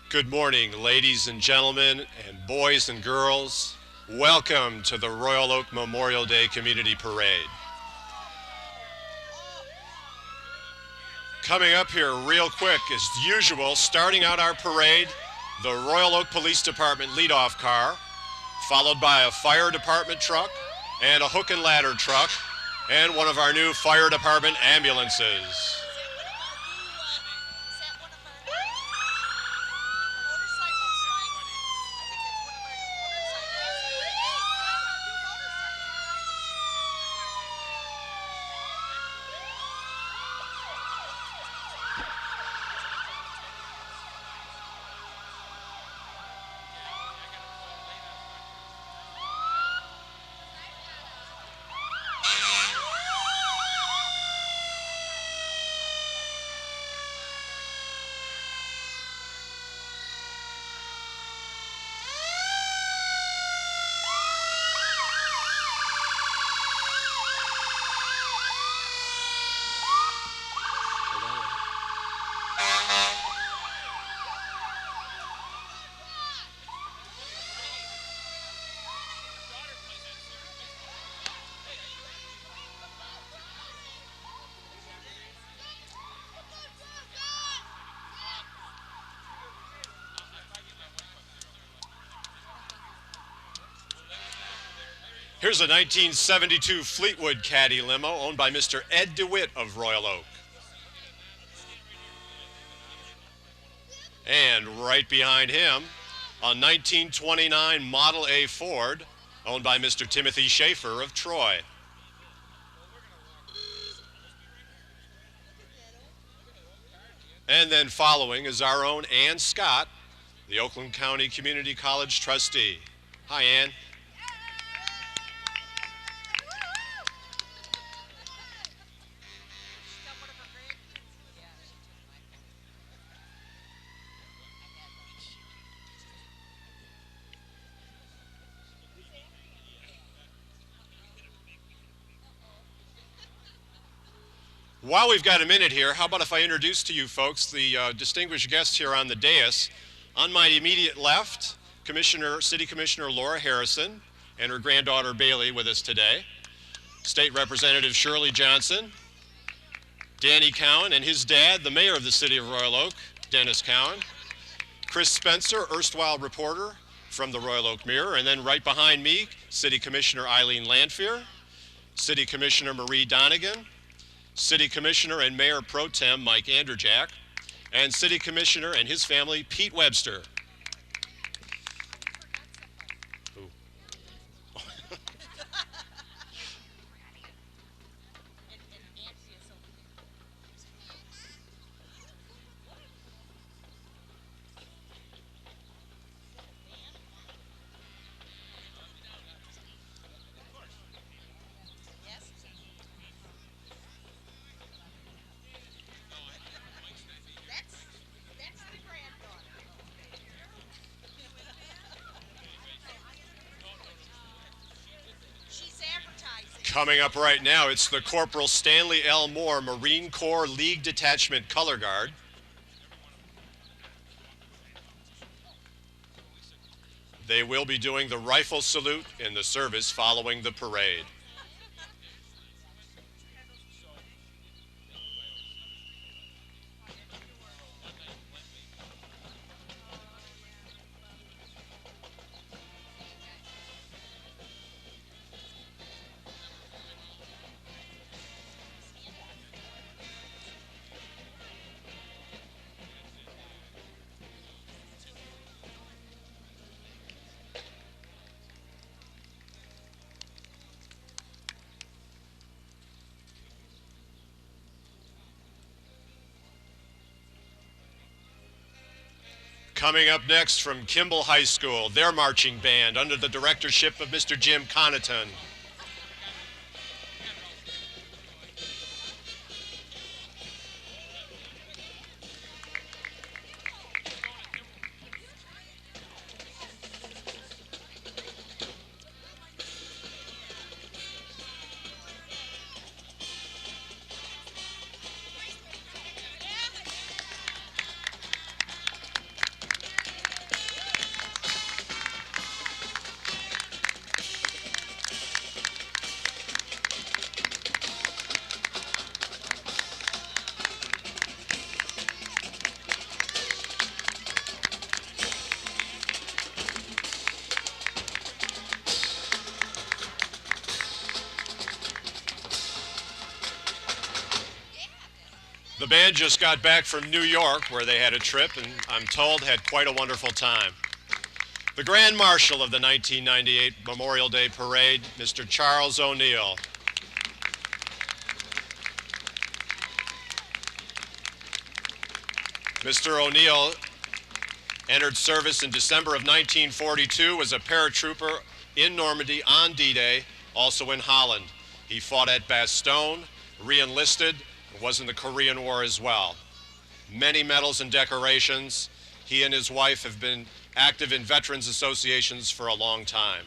Good morning, ladies and gentlemen, and boys and girls. Welcome to the Royal Oak Memorial Day Community Parade. Coming up here real quick, as usual, starting out our parade, the Royal Oak Police Department leadoff car, followed by a fire department truck and a hook and ladder truck, and one of our new fire department ambulances. Here's a 1972 Fleetwood Caddy limo owned by Mr. Ed DeWitt of Royal Oak. And right behind him, a 1929 Model A Ford owned by Mr. Timothy Schaefer of Troy. And then following is our own Ann Scott, the Oakland County Community College trustee. Hi, Ann. While we've got a minute here, how about if I introduce to you folks the distinguished guests here on the dais. On my immediate left, City Commissioner Laura Harrison and her granddaughter Bailey with us today. State Representative Shirley Johnson, Danny Cowan and his dad, the mayor of the city of Royal Oak, Dennis Cowan, Chris Spencer, erstwhile reporter from the Royal Oak Mirror, and then right behind me, City Commissioner Eileen Lanphier, City Commissioner Marie Donegan, City Commissioner and Mayor Pro Tem Mike Anderjack, and City Commissioner and his family Pete Webster. Coming up right now, it's the Corporal Stanley L. Moore Marine Corps League Detachment Color Guard. They will be doing the rifle salute in the service following the parade. Coming up next from Kimball High School, their marching band under the directorship of Mr. Jim Connaughton. The band just got back from New York, where they had a trip, and I'm told had quite a wonderful time. The Grand Marshal of the 1998 Memorial Day Parade, Mr. Charles O'Neill. Mr. O'Neill entered service in December of 1942 as a paratrooper in Normandy on D-Day, also in Holland. He fought at Bastogne, re-enlisted, and was in the Korean War as well. Many medals and decorations. He and his wife have been active in veterans associations for a long time.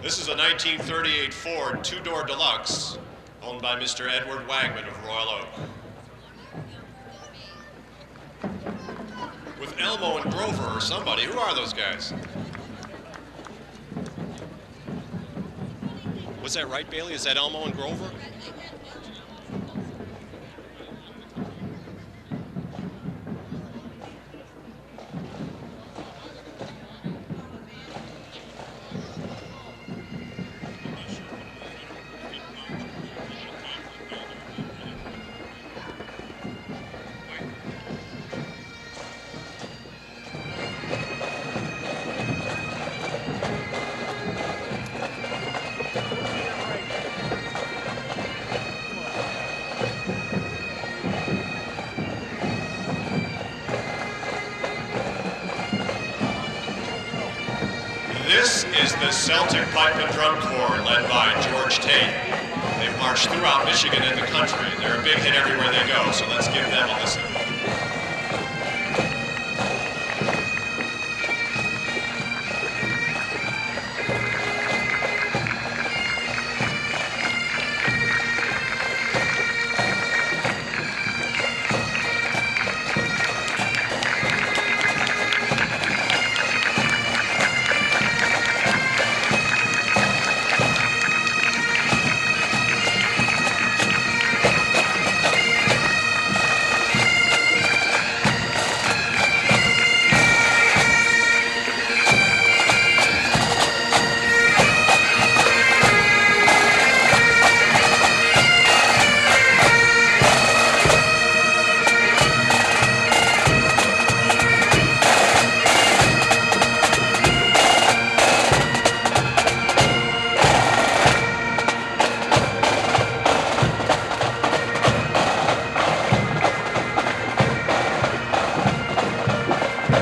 This is a 1938 Ford two-door deluxe owned by Mr. Edward Wagman of Royal Oak. With Elmo and Grover or somebody. Who are those guys? Was that right, Bailey? Is that Elmo and Grover? This is the Celtic Pipe and Drum Corps led by George Tate. They've marched throughout Michigan and the country. They're a big hit everywhere they go, so let's give them a listen.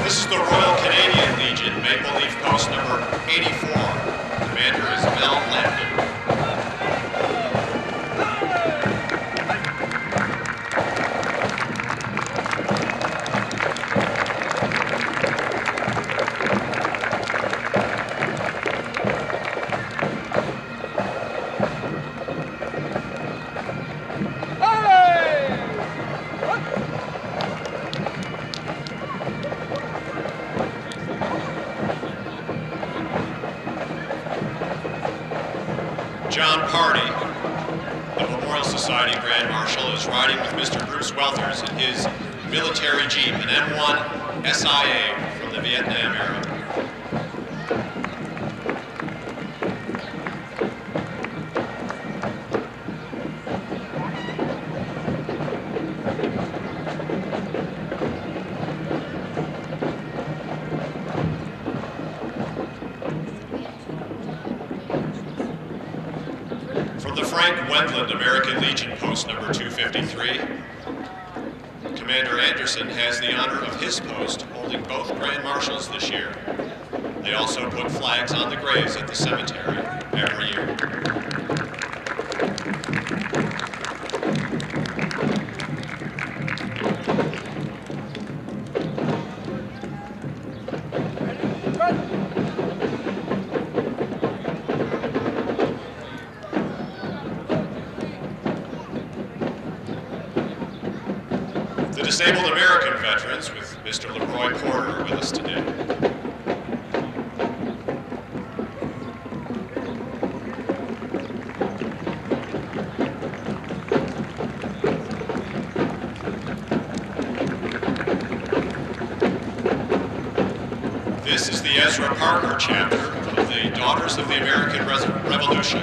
This is the Royal Canadian Legion, Maple Leaf Post number 84. Commander is Mel Landon. John Party, the Memorial Society Grand Marshal, is riding with Mr. Bruce Welthers in his military Jeep, an M1 SIA from the Vietnam era. From the Frank Wendland American Legion Post number 253, Commander Anderson has the honor of his post holding both Grand Marshals this year. They also put flags on the graves at the cemetery every year. The Disabled American Veterans with Mr. LeRoy Porter with us today. This is the Ezra Parker chapter of the Daughters of the American Revolution.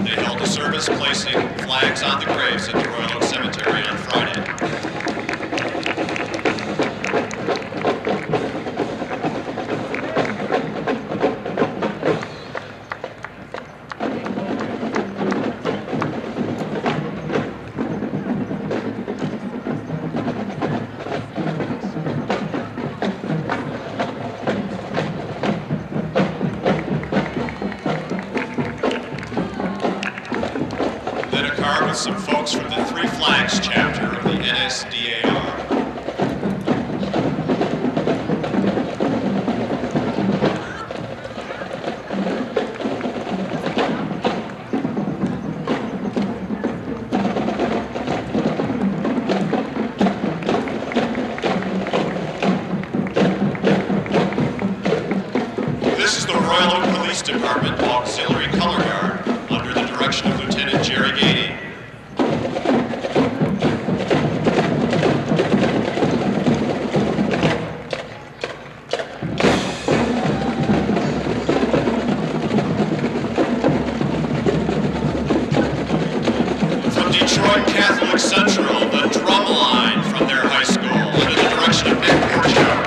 They held a service placing flags on the graves at the Royal Oak Cemetery on Friday. With some folks from the Three Flags chapter of the NSDAR. This is the Royal Oak Police Department Auxiliary Color Guard under the direction of Lieutenant Jerry Gady. Detroit Catholic Central, the drum line from their high school, under the direction of Nick Porchow.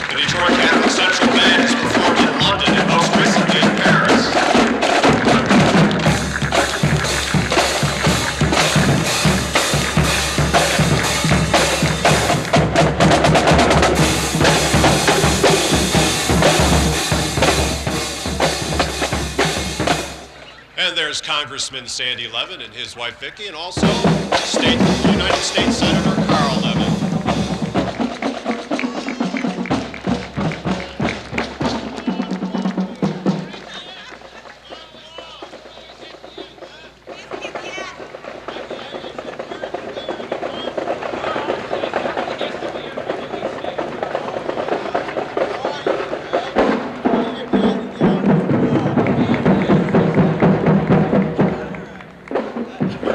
The Detroit Catholic Central Band has performed in London and most recently in Paris. And there's Congressman Sandy Levin and his wife Vicki, and also United States Senator Carl Levin.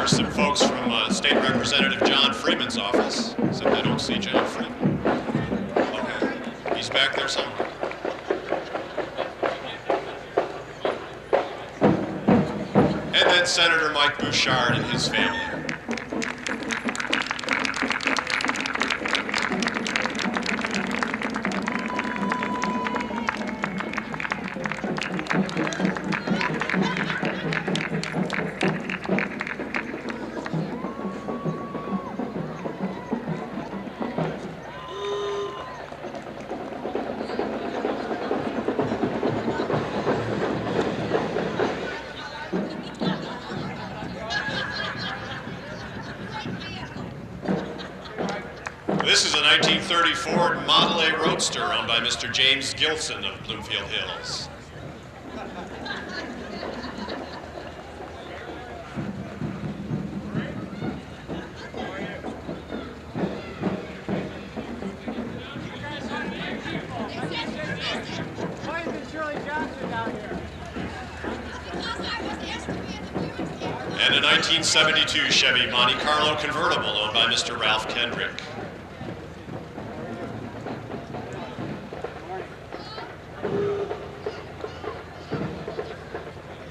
Some folks from State Representative John Freeman's office, except I don't see John Freeman. Okay, he's back there somewhere. And then Senator Mike Bouchard and his family. This is a 1930 Ford Model A Roadster owned by Mr. James Gilson of Bloomfield Hills. Why is Shirley Johnson down here? And a 1972 Chevy Monte Carlo convertible owned by Mr. Ralph Kendrick.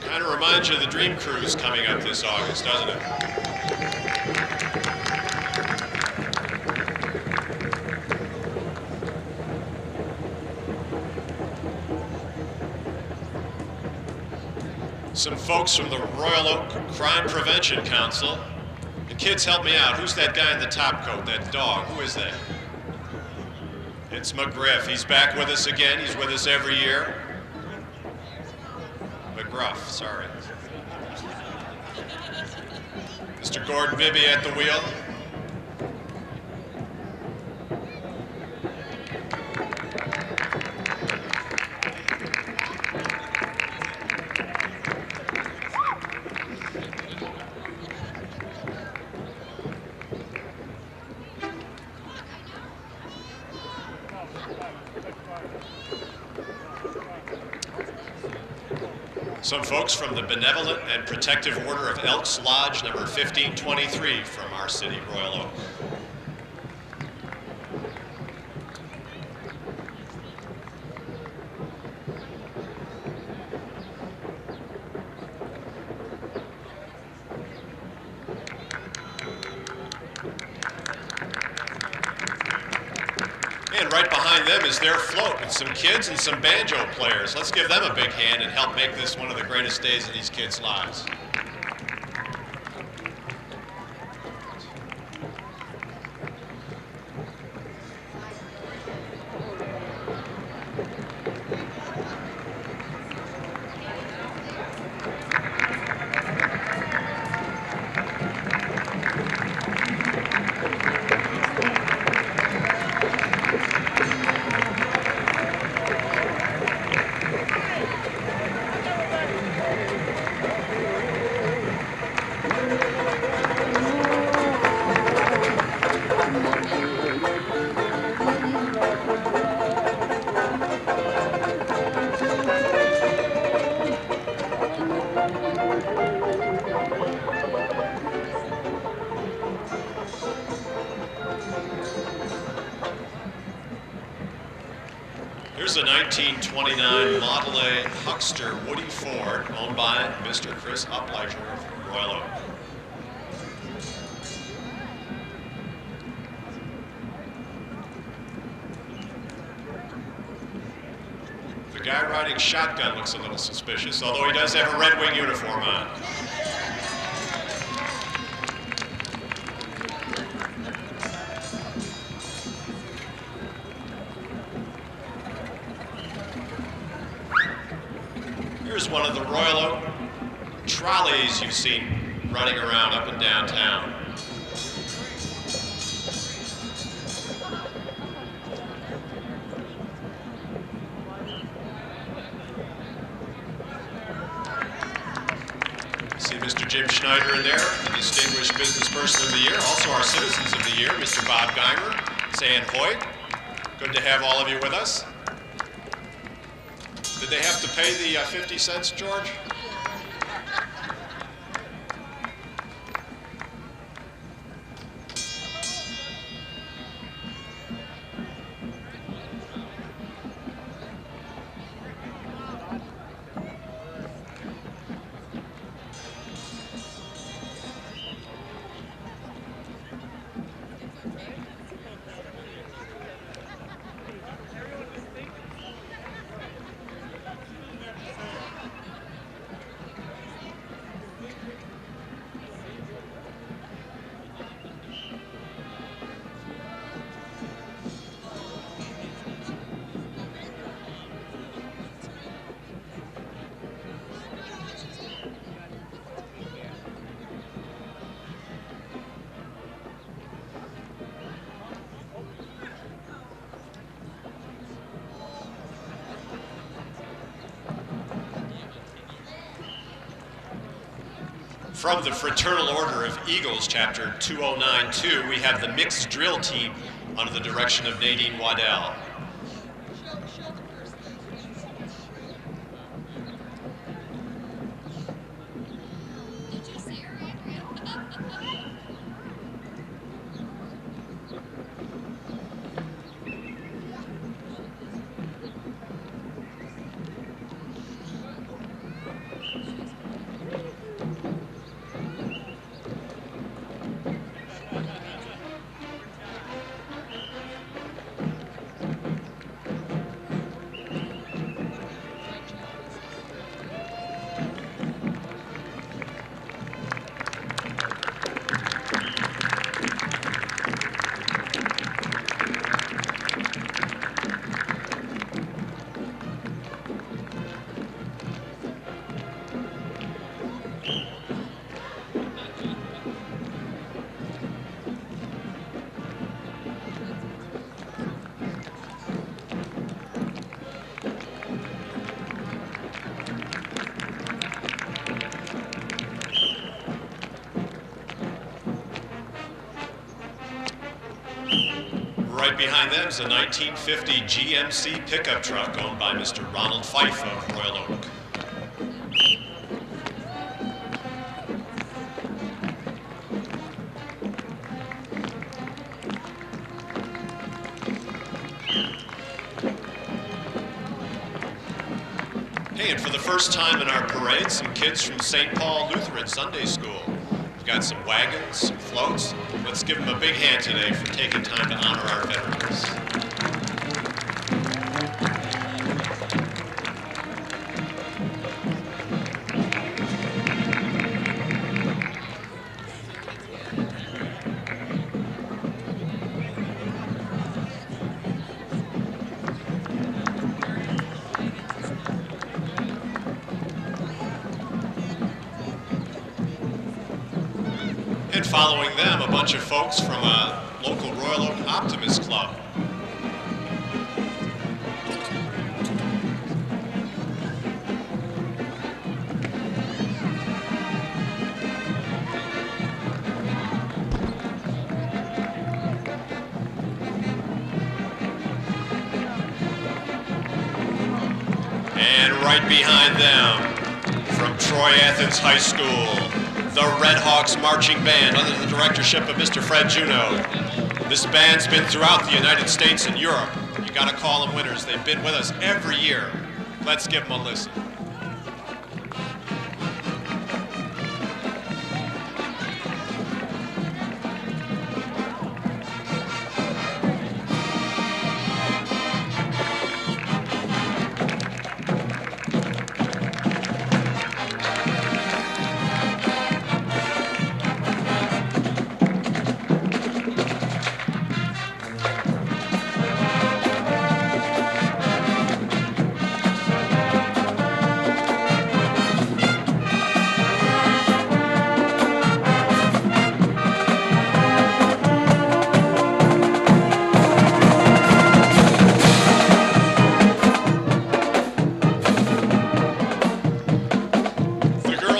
Kind of reminds you of the Dream Cruise coming up this August, doesn't it? Some folks from the Royal Oak Crime Prevention Council. The kids, help me out. Who's that guy in the top coat, that dog? Who is that? It's McGriff. He's back with us again. He's with us every year. McGruff, sorry. Mr. Gordon Bibby at the wheel. Some folks from the Benevolent and Protective Order of Elks Lodge number 1523 from our city, Royal Oak. And right behind them is their float with some kids and some banjo players. Let's give them a big hand and help make this one of the greatest days in these kids' lives. Here's a 1929 Model A Huckster Woody Ford owned by Mr. Chris Upliger of Royal Oak. The guy riding shotgun looks a little suspicious, although he does have a Red Wing uniform on. Here's one of the Royal Oak trolleys you've seen running around up and down town. See Mr. Jim Schneider in there, the Distinguished Business Person of the Year, also our Citizens of the Year, Mr. Bob Geimer, saying hoy. Good to have all of you with us. Did they have to pay the 50 cents, George? From the Fraternal Order of Eagles, Chapter 2092, we have the mixed drill team under the direction of Nadine Waddell. Right behind them is a 1950 GMC pickup truck owned by Mr. Ronald Fife of Royal Oak. for the first time in our parade, some kids from St. Paul Lutheran Sunday School. We've got some wagons, some floats. Let's give them a big hand today for taking time to honor our veterans. And following them, a bunch of folks from a local Royal Oak Optimist Club. And right behind them, from Troy Athens High School, the Red Hawks Marching Band under the directorship of Mr. Fred Juneau. This band's been throughout the United States and Europe. You gotta call them winners. They've been with us every year. Let's give them a listen.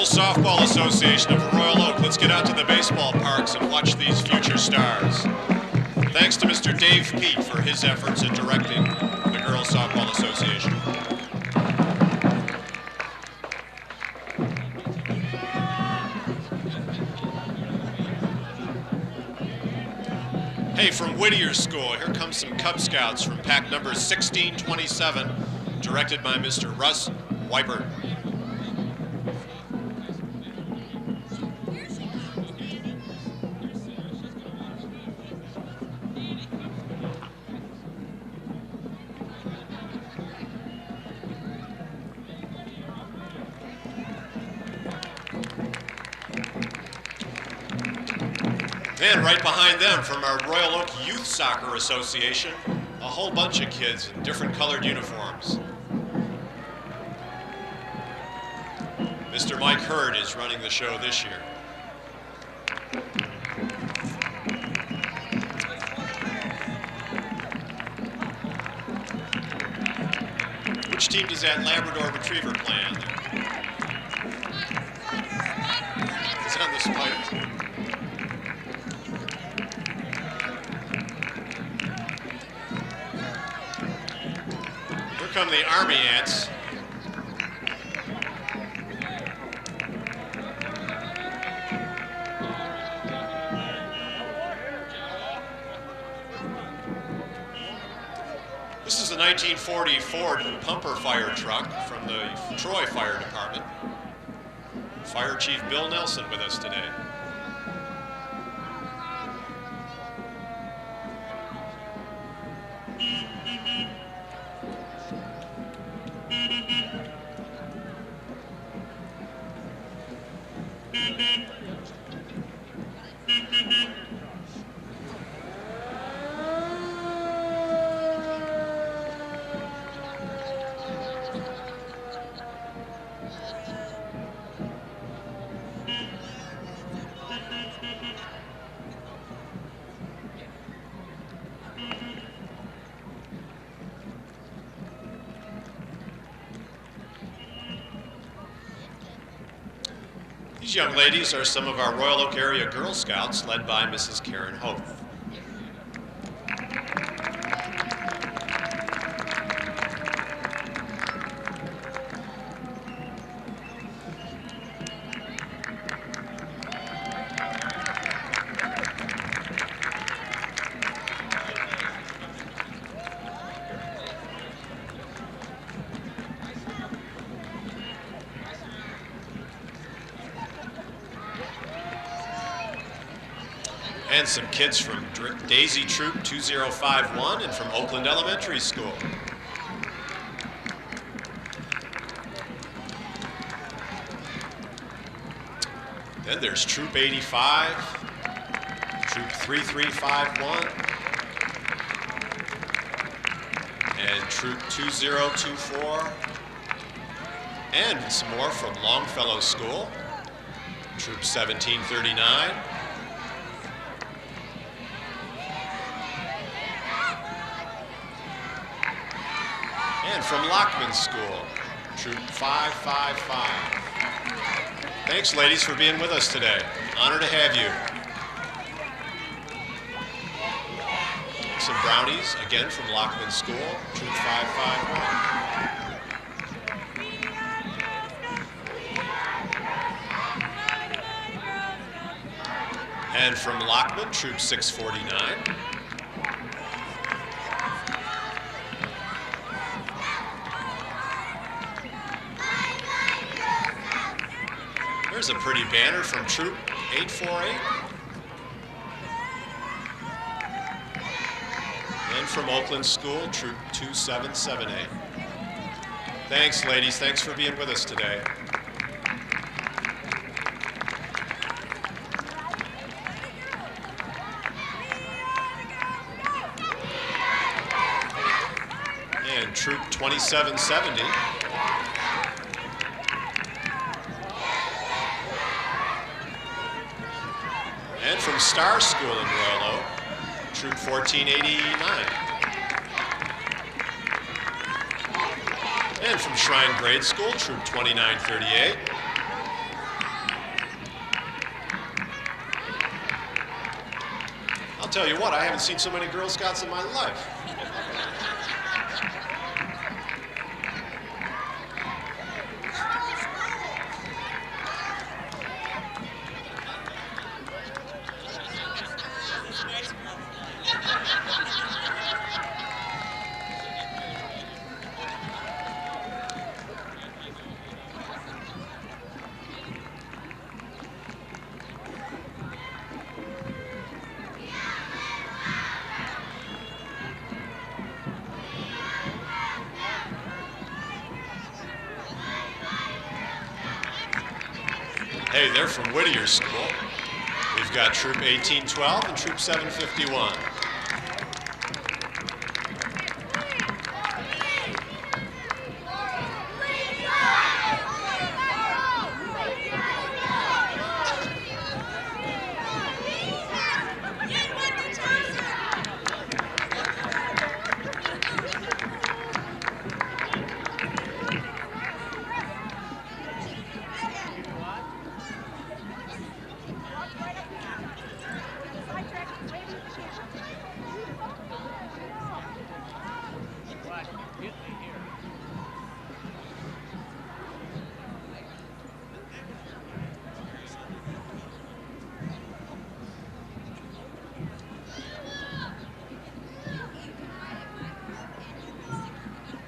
Softball Association of Royal Oak. Let's get out to the baseball parks and watch these future stars. Thanks to Mr. Dave Peet for his efforts in directing the Girls Softball Association. Hey, from Whittier School, here comes some Cub Scouts from pack number 1627, directed by Mr. Russ Weibert. And right behind them, from our Royal Oak Youth Soccer Association, a whole bunch of kids in different colored uniforms. Mr. Mike Hurd is running the show this year. Which team does that Labrador Retriever play on there? It's on the Spiders. Here come the Army Ants. This is a 1940 Ford pumper fire truck from the Troy Fire Department. Fire Chief Bill Nelson with us today. These young ladies are some of our Royal Oak area Girl Scouts led by Mrs. Karen Hoth. And some kids from Daisy Troop 2051 and from Oakland Elementary School. Then there's Troop 85, Troop 3351, and Troop 2024, and some more from Longfellow School, Troop 1739, and from Lockman School, Troop 555. Thanks, ladies, for being with us today. Honor to have you. Some brownies, again from Lockman School, Troop 551. And from Lockman, Troop 649. There's a pretty banner from Troop 848. And from Oakland School, Troop 2778. Thanks, ladies. Thanks for being with us today. And Troop 2770. And from Star School in Royal Oak, Troop 1489. And from Shrine Grade School, Troop 2938. I'll tell you what, I haven't seen so many Girl Scouts in my life. Hey, they're from Whittier School. We've got Troop 1812 and Troop 751.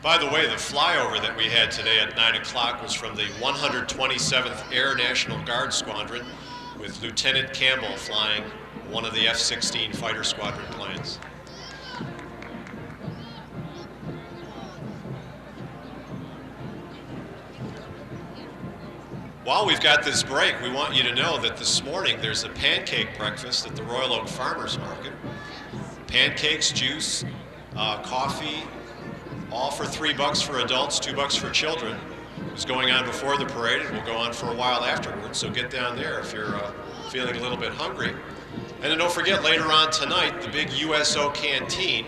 By the way, the flyover that we had today at 9 o'clock was from the 127th Air National Guard Squadron with Lieutenant Campbell flying one of the F-16 fighter squadron planes. While we've got this break, we want you to know that this morning there's a pancake breakfast at the Royal Oak Farmers Market. Pancakes, juice, coffee, all for $3 for adults, $2 for children. It was going on before the parade and will go on for a while afterwards, so get down there if you're feeling a little bit hungry. And then don't forget, later on tonight, the big USO Canteen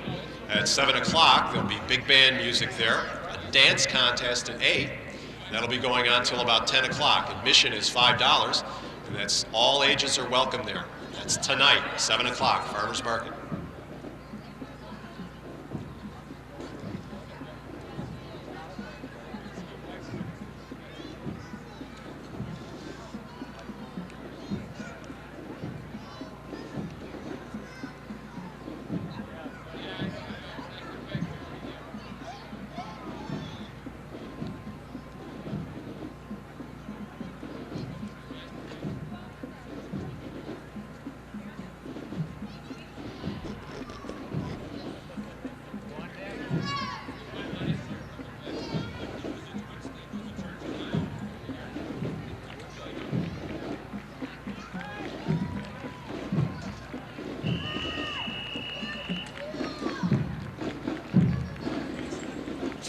at 7 o'clock. There'll be big band music there, a dance contest at 8. That'll be going on till about 10 o'clock. Admission is $5, and that's all ages are welcome there. That's tonight, 7 o'clock, Farmers Market.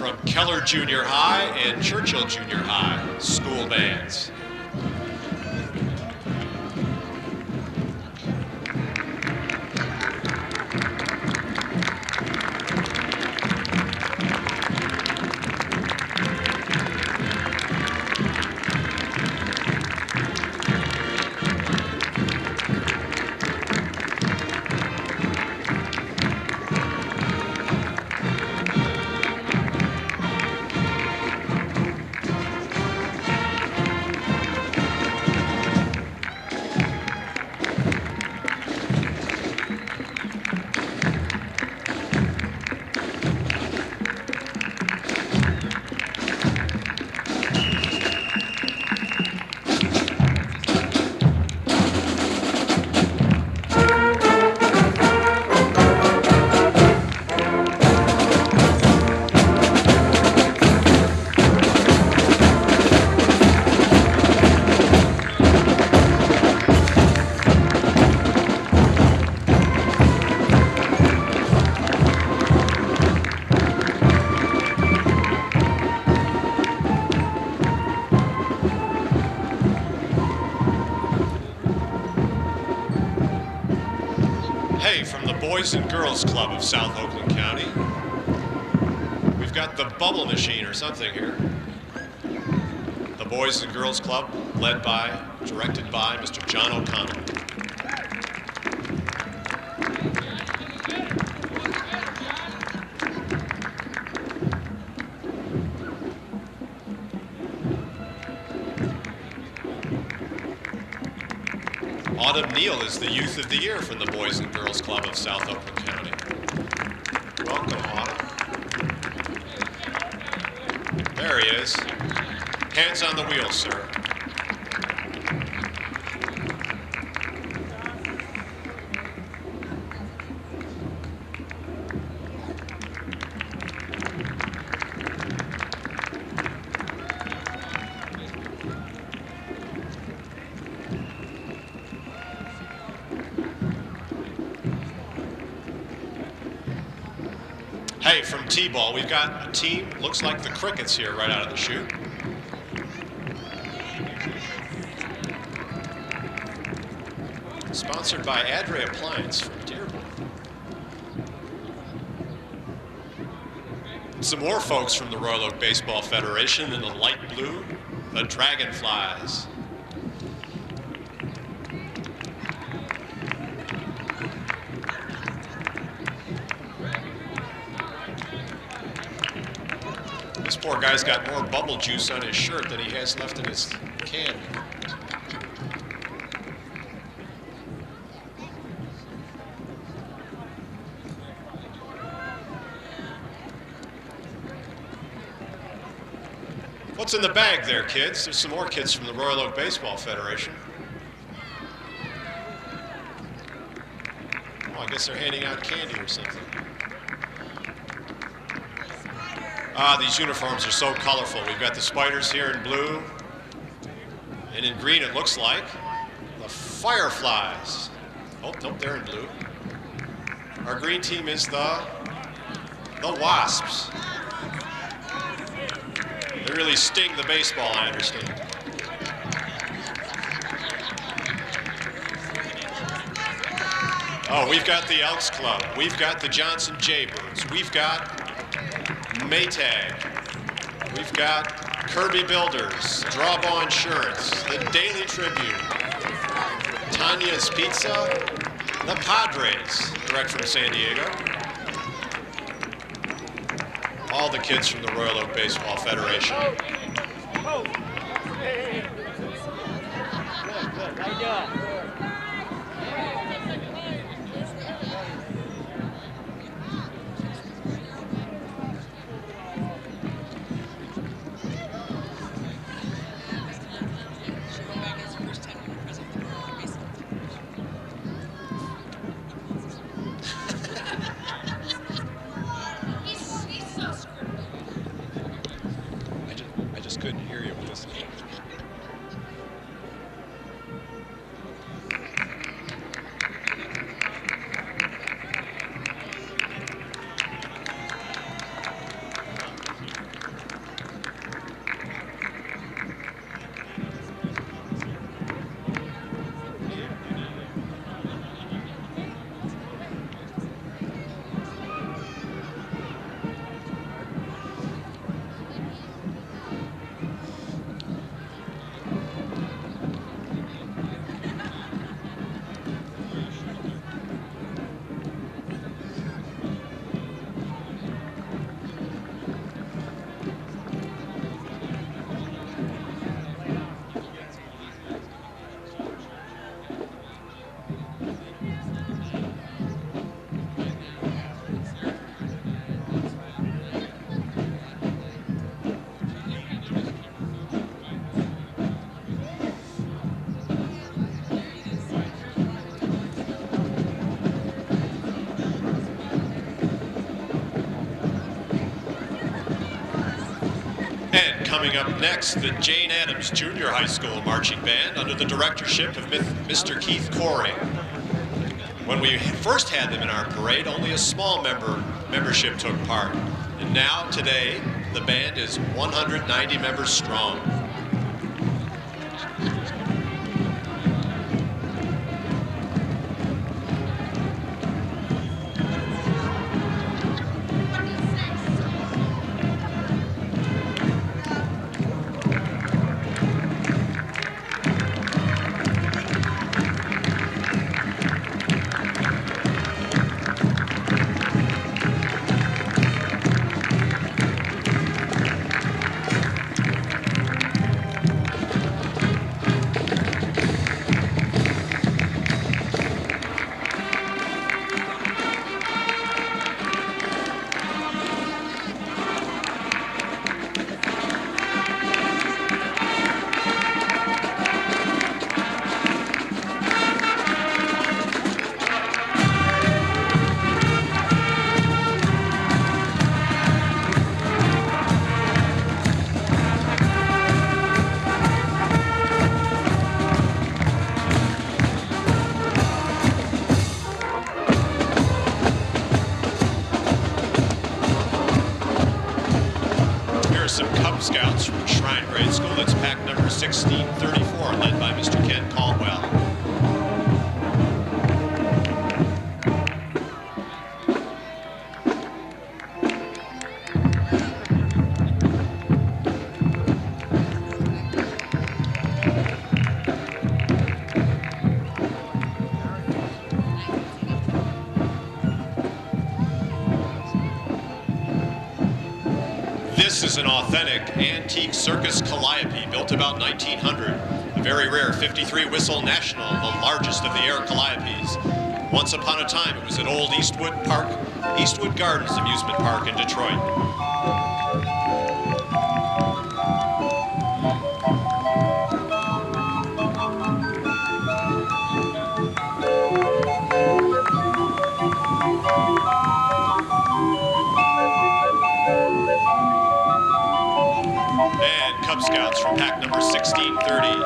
from Keller Junior High and Churchill Junior High school bands. Hey, from the Boys and Girls Club of South Oakland County. We've got the Bubble Machine or something here. The Boys and Girls Club, directed by Mr. John O'Connell. Autumn Neal is the Youth of the Year from the Boys and Girls Club of South Oakland County. Welcome, Autumn. There he is. Hands on the wheel, sir. Hey, from T-ball, we've got a team, looks like the Crickets here right out of the chute. Sponsored by Adre Appliance from Dearborn. Some more folks from the Royal Oak Baseball Federation in the light blue, the Dragonflies. This poor guy's got more bubble juice on his shirt than he has left in his can. What's in the bag there, kids? There's some more kids from the Royal Oak Baseball Federation. Oh, I guess they're handing out candy or something. Ah, these uniforms are so colorful. We've got the Spiders here in blue, and in green it looks like the Fireflies. Oh, nope, they're in blue. Our green team is the Wasps. They really sting the baseball, I understand. Oh, we've got the Elks Club. We've got the Johnson Jaybirds. We've got Maytag. We've got Kirby Builders, Drawball Insurance, the Daily Tribune, Tanya's Pizza, the Padres, direct from San Diego. All the kids from the Royal Oak Baseball Federation. Good. How you doing? I just couldn't hear you with this. Coming up next, the Jane Addams Junior High School Marching Band under the directorship of Mr. Keith Corey. When we first had them in our parade, only a small membership took part. And now, today, the band is 190 members strong. Some Cub Scouts from Shrine Grade School. It's pack number 1634, led by Mr. Ken Caldwell. This is an authentic antique circus calliope built about 1900. A very rare 53 whistle national, the largest of the air calliopes. Once upon a time, it was at Old Eastwood Gardens Amusement Park in Detroit. And Cub Scouts from pack number 1630.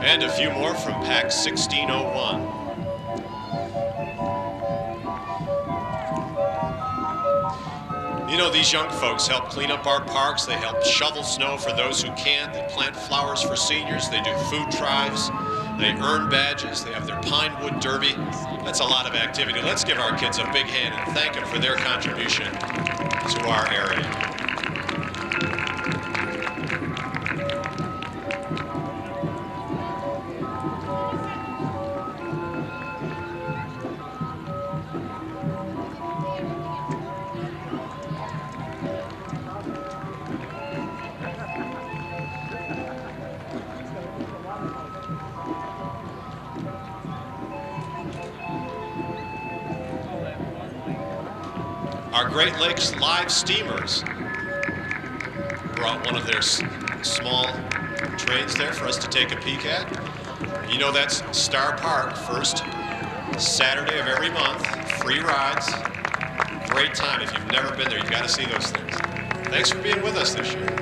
And a few more from pack 1601. You know, these young folks help clean up our parks. They help shovel snow for those who can't. They plant flowers for seniors. They do food drives. They earn badges. They have their Pine Wood Derby. That's a lot of activity. Let's give our kids a big hand and thank them for their contribution to our area. Our Great Lakes Live Steamers brought one of their small trains there for us to take a peek at. You know, that's Star Park, first Saturday of every month, free rides. Great time. If you've never been there, you've got to see those things. Thanks for being with us this year.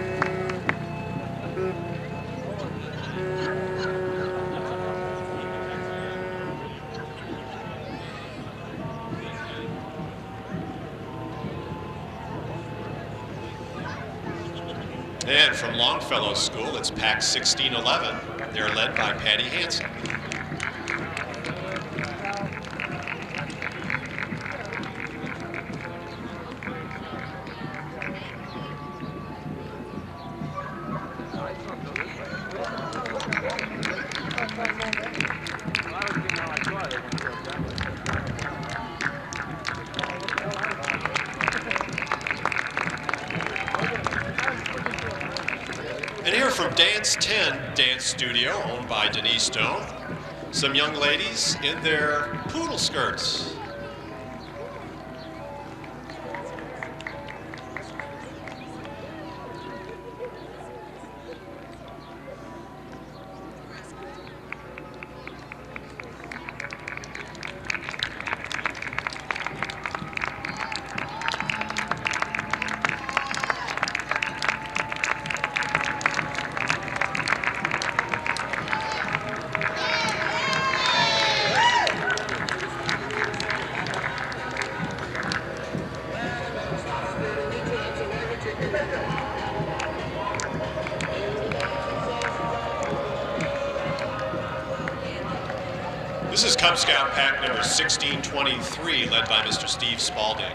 And from Longfellow School, it's pack 1611. They're led by Patty Hansen. And here from Dance 10 Dance Studio, owned by Denise Stone, some young ladies in their poodle skirts. This is Cub Scout pack number 1623, led by Mr. Steve Spalding.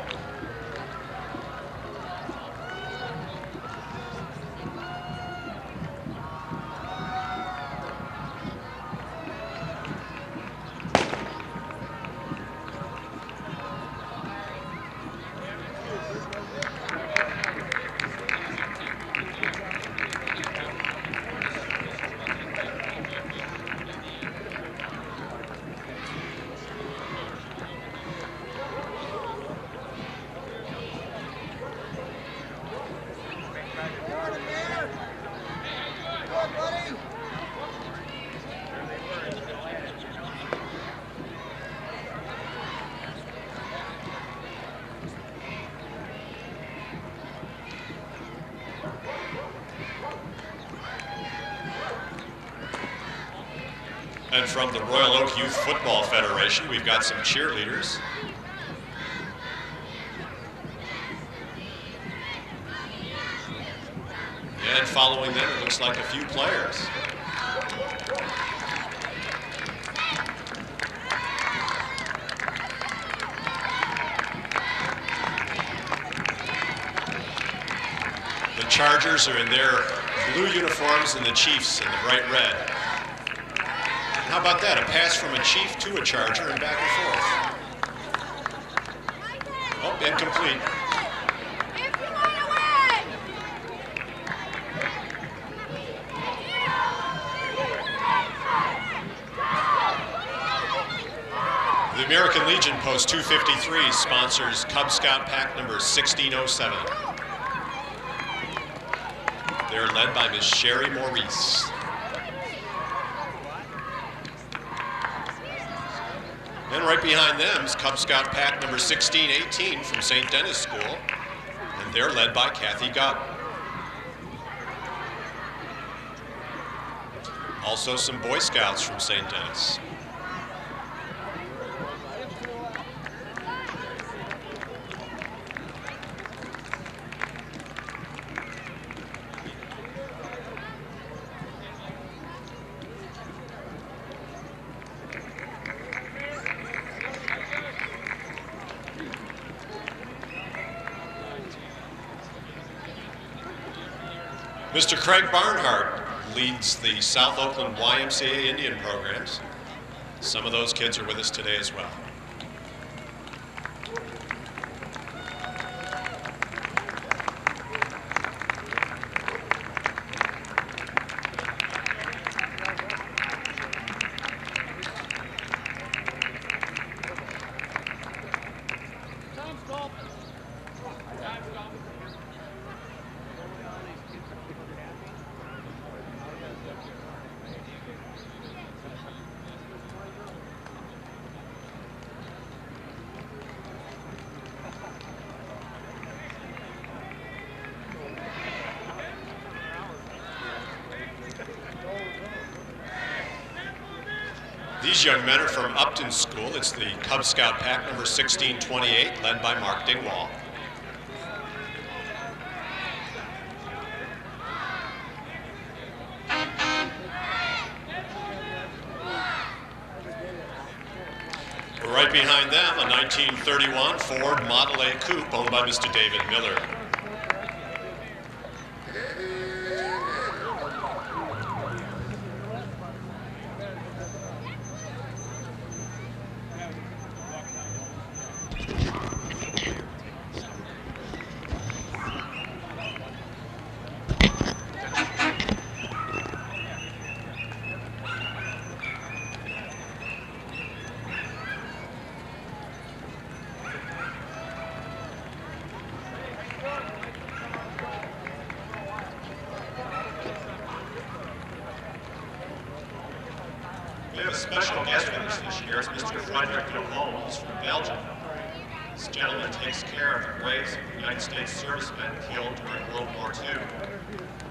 And from the Royal Oak Youth Football Federation, we've got some cheerleaders. And following them, it looks like a few players. The Chargers are in their blue uniforms and the Chiefs in the bright red. How about that? A pass from a Chief to a Charger and back and forth. Oh, incomplete. The American Legion Post 253 sponsors Cub Scout pack number 1607. They're led by Miss Sherry Maurice. And right behind them is Cub Scout pack number 1618 from St. Denis School, and they're led by Kathy Gubb. Also some Boy Scouts from St. Denis. Mr. Craig Barnhart leads the South Oakland YMCA Indian programs. Some of those kids are with us today as well. These young men are from Upton School. It's the Cub Scout pack number 1628, led by Mark Dingwall. Right behind them, a 1931 Ford Model A Coupe owned by Mr. David Miller. We have a special guest with us this year. It's Mr. Frederick Holmes from Belgium. This gentleman takes care of the graves of United States servicemen killed during World War II.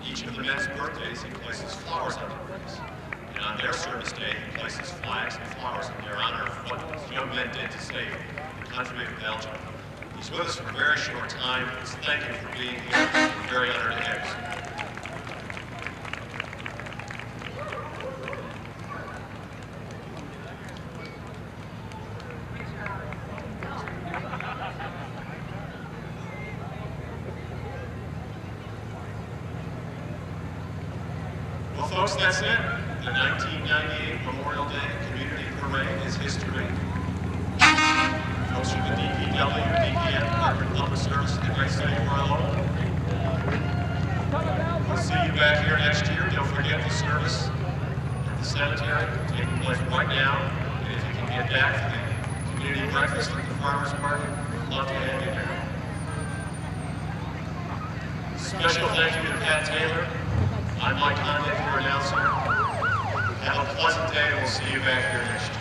Each of the men's birthdays, he places flowers on their graves. And on their service day, he places flags and flowers in their honor of what these young men did to save the country of Belgium. He's with us for a very short time. Let's thank him for being here. We're very honored to have him. Well, folks, that's it. The 1998 Memorial Day Community Parade is history. Folks from the DPW, DPM, Department of Public Service, and the great city of Marlowe. We'll see you back here next year. Don't forget the service at the cemetery taking place right now. And if you can get back for the community breakfast at the farmers market, we'd love to have you there. Special thank you to Pat Taylor. I'm Mike Hondick, your announcer. Have a pleasant day, and we'll see you back here next year.